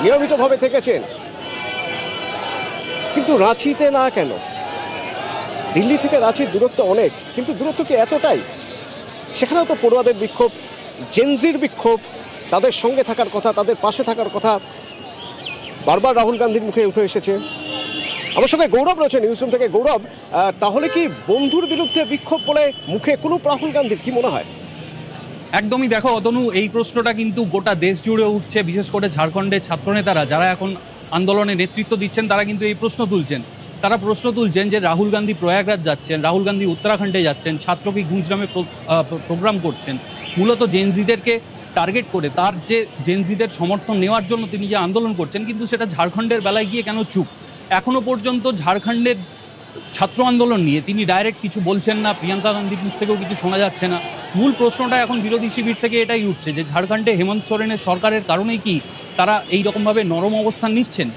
নিয়মিতভাবে থেকেছেন, কিন্তু রাঁচিতে না কেন? দিল্লি থেকে রাঁচির দূরত্ব অনেক, কিন্তু দূরত্ব কি এতটাই? সেখানেও তো পড়ুয়াদের বিক্ষোভ, জেনজির বিক্ষোভ, তাদের সঙ্গে থাকার কথা, তাদের পাশে থাকার কথা বারবার রাহুল গান্ধীর মুখে উঠে এসেছে। আমার সঙ্গে গৌরব রয়েছে নিউজরুম থেকে। গৌরব, তাহলে কি বন্ধুর বিরুদ্ধে বিক্ষোভ বলে মুখে কুলুপ রাহুল গান্ধীর, কি মনে হয়? একদমই। দেখো অতনু, এই প্রশ্নটা কিন্তু গোটা দেশ জুড়ে উঠছে। বিশেষ করে ঝাড়খণ্ডের ছাত্রনেতারা যারা এখন আন্দোলনে নেতৃত্ব দিচ্ছেন তারা কিন্তু এই প্রশ্ন তুলছেন। তারা প্রশ্ন তুলছেন যে রাহুল গান্ধী প্রয়াগরাজ যাচ্ছেন, রাহুল গান্ধী উত্তরাখণ্ডে যাচ্ছেন, ছাত্রকে গুজরামে প্রোগ্রাম করছেন, মূলত জেনজিদেরকে টার্গেট করে। তার যে জেনজিদের সমর্থন নেওয়ার জন্য তিনি যে আন্দোলন করছেন, কিন্তু সেটা ঝাড়খণ্ডের বেলায় গিয়ে কেন চুপ? এখনও পর্যন্ত ঝাড়খণ্ডের ছাত্র আন্দোলন নিয়ে তিনি ডাইরেক্ট কিছু বলছেন না, প্রিয়াঙ্কা গান্ধীর মুখ থেকেও কিছু শোনা যাচ্ছে না। মূল প্রশ্নটা এখন বিরোধী শিবির থেকে এটাই উঠছে যে ঝাড়খণ্ডে হেমন্ত সোরেনের সরকারের কারণেই কি তারা এই রকমভাবে নরম অবস্থান নিচ্ছেন,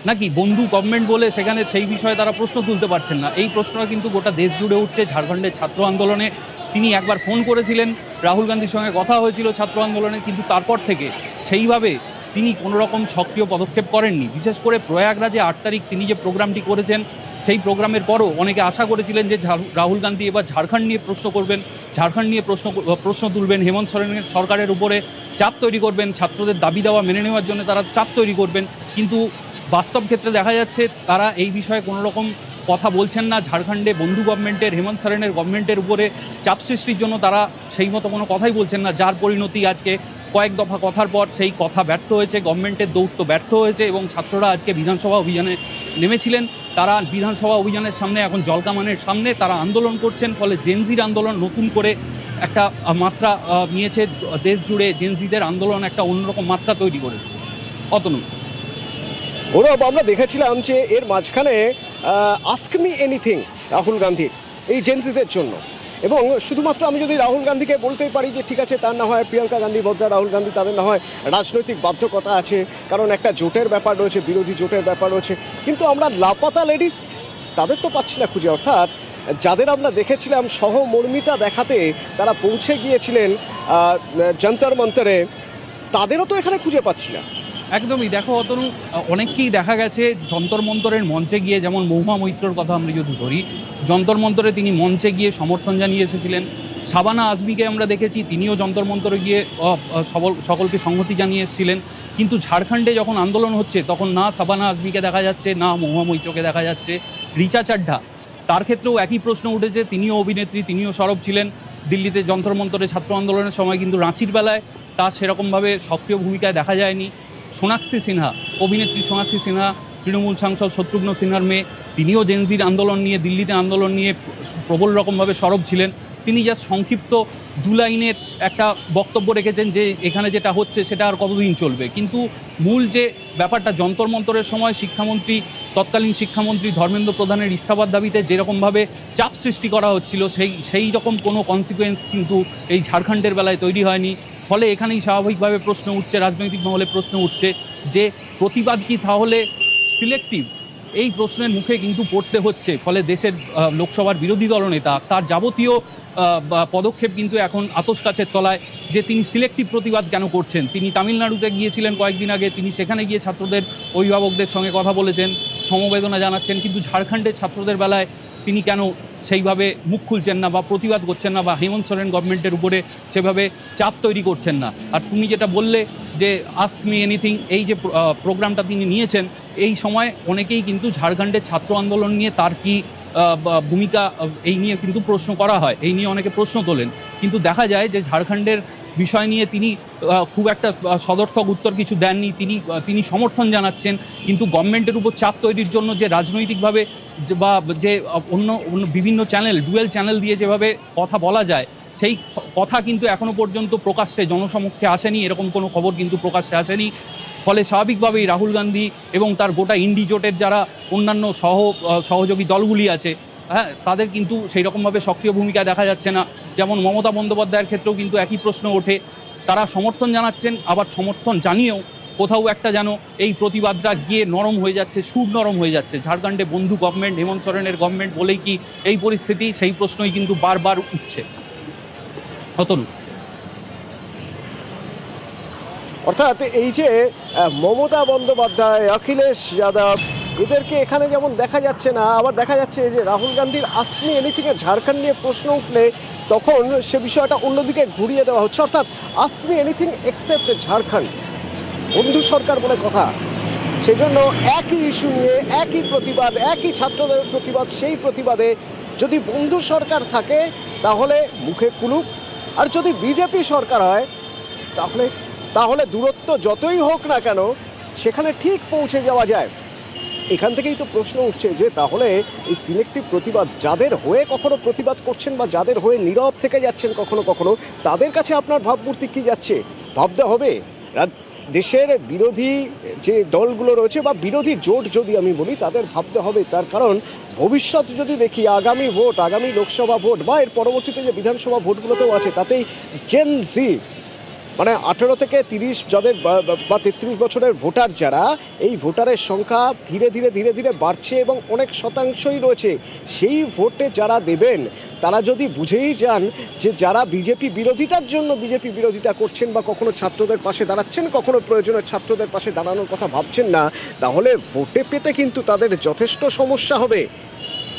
নাকি বন্ধু গভর্নমেন্ট বলে সেখানে সেই বিষয়ে তারা প্রশ্ন তুলতে পারছেন না? এই প্রশ্নটা কিন্তু গোটা দেশ জুড়ে উঠছে। ঝাড়খণ্ডের ছাত্র আন্দোলনে তিনি একবার ফোন করেছিলেন, রাহুল গান্ধীর সঙ্গে কথা হয়েছিল ছাত্র আন্দোলনে, কিন্তু তারপর থেকে সেইভাবে তিনি কোনো রকম সক্রিয় পদক্ষেপ করেননি। বিশেষ করে প্রয়াগরাজে 8 তারিখ তিনি যে প্রোগ্রামটি করেছেন, সেই প্রোগ্রামের পরও অনেকে আশা করেছিলেন যে রাহুল গান্ধী এবার ঝাড়খণ্ড নিয়ে প্রশ্ন করবেন, ঝাড়খণ্ড নিয়ে প্রশ্ন তুলবেন, হেমন্ত সোরেনের সরকারের উপরে চাপ তৈরি করবেন, ছাত্রদের দাবি দেওয়া মেনে নেওয়ার জন্য তারা চাপ তৈরি করবেন। কিন্তু বাস্তব ক্ষেত্রে দেখা যাচ্ছে তারা এই বিষয়ে কোনো রকম কথা বলছেন না। ঝাড়খণ্ডে বন্ধু গভর্নমেন্টের, হেমন্ত সোরেনের গভর্নমেন্টের উপরে চাপ সৃষ্টির জন্য তারা সেই মতো কোনো কথাই বলছেন না, যার পরিণতি আজকে কয়েক দফা কথার পর সেই কথা ব্যর্থ হয়েছে, গভর্নমেন্টের দৌত্য ব্যর্থ হয়েছে এবং ছাত্ররা আজকে বিধানসভা অভিযানে নেমেছিলেন। তারা বিধানসভা অভিযানের সামনে, এখন জলকামানের সামনে তারা আন্দোলন করছেন। ফলে জেনজির আন্দোলন নতুন করে একটা মাত্রা নিয়েছে দেশ জুড়ে। জেনজিদের আন্দোলন একটা অন্যরকম মাত্রা তৈরি করেছে। অতনু, গৌরব, আমরা দেখেছিলাম যে এর মাঝখানে আস্ক মি এনিথিং রাহুল গান্ধীর এই জেনজিদের জন্য, এবং শুধুমাত্র আমি যদি রাহুল গান্ধীকে বলতেই পারি যে ঠিক আছে, তার না হয় প্রিয়াঙ্কা গান্ধী, বদ্রা, রাহুল গান্ধী, তাদের না হয় রাজনৈতিক বাধ্যকতা আছে, কারণ একটা জোটের ব্যাপার রয়েছে, বিরোধী জোটের ব্যাপার রয়েছে, কিন্তু আমরা লাপাতা লেডিস তাদের তো পাচ্ছি না খুঁজে। অর্থাৎ যাদের আমরা দেখেছিলাম সহমর্মিতা দেখাতে তারা পৌঁছে গিয়েছিলেন যন্তর মন্তরে, তাদেরও তো এখানে খুঁজে পাচ্ছি না। একদমই। দেখো অতনু, অনেককেই দেখা গেছে যন্তর মন্তরের মঞ্চে গিয়ে, যেমন মহুয়া মৈত্রর কথা আমরা যদি ধরি, যন্তর মন্তরে তিনি মঞ্চে গিয়ে সমর্থন জানিয়ে এসেছিলেন। শাবানা আজমিকে আমরা দেখেছি, তিনিও যন্তর মন্তরে গিয়ে সকলকে সংহতি জানিয়ে এসেছিলেন। কিন্তু ঝাড়খণ্ডে যখন আন্দোলন হচ্ছে তখন না শাবানা আজমিকে দেখা যাচ্ছে, না মহুয়া মৈত্রকে দেখা যাচ্ছে। রিচা চাড্ডা, তার ক্ষেত্রেও একই প্রশ্ন উঠেছে। তিনিও অভিনেত্রী, তিনিও সরব ছিলেন দিল্লিতে যন্তর মন্তরে ছাত্র আন্দোলনের সময়, কিন্তু রাঁচির বেলায় তার সেরকমভাবে সক্রিয় ভূমিকায় দেখা যায়নি। সোনাক্ষী সিনহা, অভিনেত্রী সোনাক্ষী সিনহা, তৃণমূল সাংসদ শত্রুঘ্ন সিনহার মেয়ে, তিনিও জেনজির আন্দোলন নিয়ে, দিল্লিতে আন্দোলন নিয়ে প্রবল রকমভাবে সরব ছিলেন। তিনি যা সংক্ষিপ্ত 2 লাইনের একটা বক্তব্য রেখেছেন যে এখানে যেটা হচ্ছে সেটা আর কতদিন চলবে। কিন্তু মূল যে ব্যাপারটা, যন্তর মন্তরের সময় তৎকালীন শিক্ষামন্ত্রী ধর্মেন্দ্র প্রধানের ইস্তফার দাবিতে যেরকমভাবে চাপ সৃষ্টি করা হচ্ছিল, সেই রকম কোনো কনসিকুয়েন্স কিন্তু এই ঝাড়খণ্ডের বেলায় তৈরি হয়নি। ফলে এখানেই স্বাভাবিকভাবে প্রশ্ন উঠছে, রাজনৈতিক মহলে প্রশ্ন উঠছে যে প্রতিবাদ কি তাহলে সিলেক্টিভ? এই প্রশ্নের মুখে কিন্তু পড়তে হচ্ছে। ফলে দেশের লোকসভার বিরোধী দলনেতা তার যাবতীয় পদক্ষেপ কিন্তু এখন আতশ কাচের তলায়, যে তিনি সিলেক্টিভ প্রতিবাদ কেন করছেন। তিনি তামিলনাড়ুতে গিয়েছিলেন কয়েকদিন আগে, তিনি সেখানে গিয়ে ছাত্রদের অভিভাবকদের সঙ্গে কথা বলেছেন, সমবেদনা জানাচ্ছেন, কিন্তু ঝাড়খণ্ডের ছাত্রদের বেলায় তিনি কেন সেইভাবে মুখ খুলছেন না বা প্রতিবাদ করছেন না, বা হেমন্ত সোরেন গভর্নমেন্টের উপরে সেভাবে চাপ তৈরি করছেন না? আর তুমি যেটা বললে যে আস্ক মি এনিথিং, এই যে প্রোগ্রামটা তিনি নিয়েছেন, এই সময় অনেকেই কিন্তু ঝাড়খণ্ডের ছাত্র আন্দোলন নিয়ে তার কি ভূমিকা, এই নিয়ে কিন্তু প্রশ্ন করা হয়, এই নিয়ে অনেকে প্রশ্ন তোলেন। কিন্তু দেখা যায় যে ঝাড়খণ্ডের বিষয় নিয়ে তিনি খুব একটা সদর্থক উত্তর কিছু দেননি। তিনি সমর্থন জানাচ্ছেন, কিন্তু গভর্নমেন্টের উপর চাপ তৈরির জন্য যে রাজনৈতিকভাবে বা যে অন্য বিভিন্ন চ্যানেল, ডুয়েল চ্যানেল দিয়ে যেভাবে কথা বলা যায়, সেই কথা কিন্তু এখনও পর্যন্ত প্রকাশ্যে জনসমক্ষে আসেনি, এরকম কোনো খবর কিন্তু প্রকাশ্যে আসেনি। ফলে স্বাভাবিকভাবেই রাহুল গান্ধী এবং তার গোটা ইন্ডি জোটের যারা অন্যান্য সহযোগী দলগুলি আছে, হ্যাঁ, তাদের কিন্তু সেই রকমভাবে সক্রিয় ভূমিকা দেখা যাচ্ছে না। যেমন মমতা বন্দ্যোপাধ্যায়ের ক্ষেত্রেও কিন্তু একই প্রশ্ন ওঠে। তারা সমর্থন জানাচ্ছেন, আবার সমর্থন জানিয়েও কোথাও একটা যেন এই প্রতিবাদটা গিয়ে নরম হয়ে যাচ্ছে, সুর নরম হয়ে যাচ্ছে। ঝাড়খণ্ডে বন্ধু গভর্নমেন্ট, হেমন্ত সোরেনের গভর্নমেন্ট বলেই কি এই পরিস্থিতি? সেই প্রশ্নই কিন্তু বারবার উঠছে। হতন অর্থাৎ এই যে মমতা বন্দ্যোপাধ্যায়, অখিলেশ যাদব, এদেরকে এখানে যেমন দেখা যাচ্ছে না, আবার দেখা যাচ্ছে যে রাহুল গান্ধীর আস্ক মি এনিথিংয়ে ঝাড়খণ্ড নিয়ে প্রশ্ন উঠলে তখন সে বিষয়টা অন্যদিকে ঘুরিয়ে দেওয়া হচ্ছে। অর্থাৎ ask me anything except Jharkhand, বন্ধু সরকার বলে কথা। সেজন্য একই ইস্যু নিয়ে একই প্রতিবাদ, একই ছাত্রদের প্রতিবাদ, সেই প্রতিবাদে যদি বন্ধু সরকার থাকে তাহলে মুখে কুলুপ, আর যদি বিজেপি সরকার হয় তাহলে দূরত্ব যতই হোক না কেন সেখানে ঠিক পৌঁছে যাওয়া যায়। এখান থেকেই তো প্রশ্ন উঠছে যে তাহলে এই সিলেক্টিভ প্রতিবাদ, যাদের হয়ে কখনো প্রতিবাদ করছেন বা যাদের হয়ে নীরব থেকে যাচ্ছেন কখনো কখনো, তাদের কাছে আপনার ভাবমূর্তি কি যাচ্ছে? ভাবতে হবে দেশের বিরোধী যে দলগুলো রয়েছে বা বিরোধী জোট যদি আমি বলি, তাদের ভাবতে হবে। তার কারণ ভবিষ্যৎ যদি দেখি, আগামী ভোট, আগামী লোকসভা ভোট বা এর পরবর্তীতে যে বিধানসভা ভোটগুলোতেও আছে, তাতেই জেন জি মানে 18 থেকে 30 যাদের বা 33 বছরের ভোটার, যারা এই ভোটারের সংখ্যা ধীরে ধীরে বাড়ছে এবং অনেক শতাংশই রয়েছে। সেই ভোটে যারা দেবেন তারা যদি বুঝেই যান যে যারা বিজেপি বিরোধিতার জন্য বিজেপি বিরোধিতা করছেন বা কখনো ছাত্রদের পাশে দাঁড়াচ্ছেন, কখনো প্রয়োজনে ছাত্রদের পাশে দাঁড়ানোর কথা ভাবছেন না, তাহলে ভোটে পেতে কিন্তু তাদের যথেষ্ট সমস্যা হবে।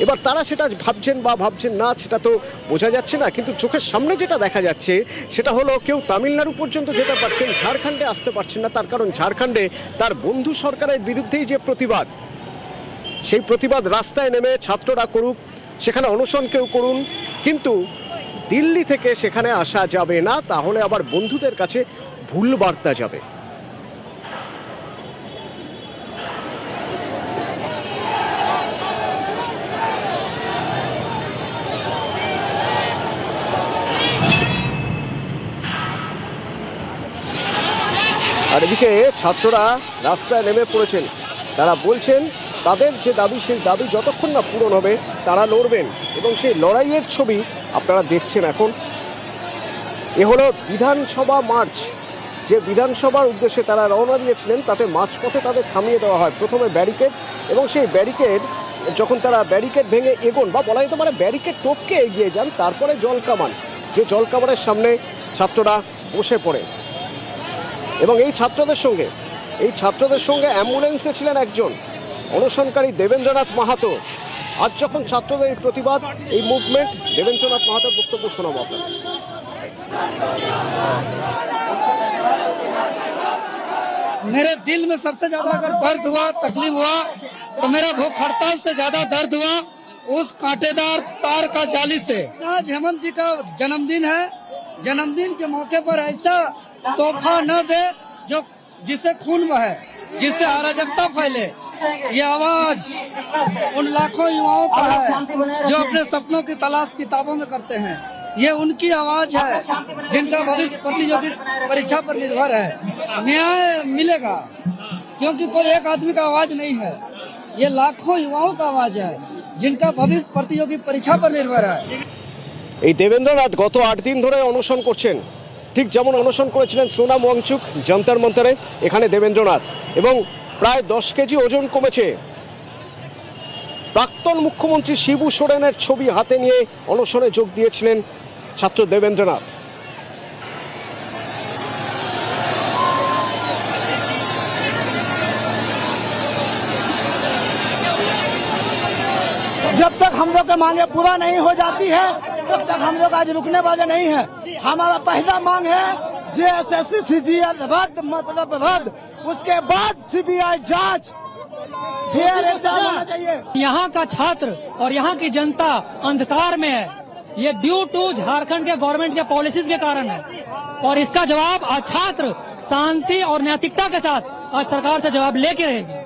এবার তারা সেটা ভাবছেন বা ভাবছেন না সেটা তো বোঝা যাচ্ছে না, কিন্তু চোখের সামনে যেটা দেখা যাচ্ছে সেটা হলো কেউ তামিলনাড়ু পর্যন্ত যেতে পারছেন, ঝাড়খণ্ডে আসতে পারছেন না। তার কারণ ঝাড়খণ্ডে তার বন্ধু সরকারের বিরুদ্ধেই যে প্রতিবাদ, সেই প্রতিবাদ রাস্তায় নেমে ছাত্ররা করুক, সেখানে অনশন কেউ করুন, কিন্তু দিল্লি থেকে সেখানে আসা যাবে না, তাহলে আবার বন্ধুদের কাছে ভুল বার্তা যাবে। আর এদিকে ছাত্ররা রাস্তায় নেমে পড়েছেন, তারা বলছেন তাদের যে দাবি, সেই দাবি যতক্ষণ না পূরণ হবে তারা লড়বেন, এবং সেই লড়াইয়ের ছবি আপনারা দেখছেন এখন। এ হলো বিধানসভা মার্চ, যে বিধানসভার উদ্দেশ্যে তারা রওনা দিয়েছিলেন, তাতে মাঝপথে তাদের থামিয়ে দেওয়া হয়। প্রথমে ব্যারিকেড, এবং সেই ব্যারিকেড যখন তারা ব্যারিকেড ভেঙে এগোন, বা বলা যেতে পারে ব্যারিকেড টপকে এগিয়ে যান, তারপরে জলকামান, যে জলকামানের সামনে ছাত্ররা বসে পড়ে। এবং এই ছাত্রদের সঙ্গে অ্যাম্বুলেন্সে ছিলেন একজন অনশনকারী দেবেন্দ্রনাথ মাহাতো। আজ যখন ছাত্রদের এই প্রতিবাদ, এই মুভমেন্ট, দেবেন্দ্রনাথ মাহাতোর বক্তব্য শোনাবো আপনাদের। मेरे दिल में सबसे ज्यादा अगर दर्द हुआ, तकलीफ हुआ, तो मेरा भूख हड़ताल से ज्यादा दर्द हुआ उस कांटेदार तार का जाली से। आज हेमंत जी का जन्मदिन है, जन्मदिन के मौके पर ऐसा तोहफा न दे जो जिससे खून बहे, जिससे अराजकता फैले। ये आवाज उन लाखों युवाओं का है जो अपने सपनों की तलाश किताबों में करते हैं। ये उनकी आवाज है जिनका भविष्य प्रतियोगी परीक्षा पर निर्भर है। न्याय मिलेगा, क्योंकि कोई एक आदमी का आवाज नहीं है, ये लाखों युवाओं का आवाज है जिनका भविष्य प्रतियोगी परीक्षा पर निर्भर है। এই দেবেন্দ্রনাথ গত 8 দিন ধরে অনশন করছেন, ঠিক যেমন অনশন করেছিলেন সোনাম ওয়াংচুক যন্তর মন্তরে, এখানে দেবেন্দ্রনাথ, এবং প্রায় 10 কেজি ওজন কমেছে। প্রাক্তন মুখ্যমন্ত্রী শিবু সোরেনের ছবি হাতে নিয়ে অনশনে যোগ দিয়েছিলেন ছাত্র দেবেন্দ্রনাথ। जब तक हम लोग की मांगे पूरा नहीं हो जाती है तब तक हम लोग आज रुकने वाले नहीं है। हमारा पहला मांग है JSSC CGL रद्द, मतलब रद्द, उसके बाद CBI जांच, फेयर एग्जाम होना चाहिए। यहाँ का छात्र और यहाँ की जनता अंधकार में है, ये ड्यू टू झारखंड के गवर्नमेंट के पॉलिसीज के कारण है, और इसका जवाब आज छात्र शांति और नैतिकता के साथ आज सरकार से जवाब लेके रहेगी।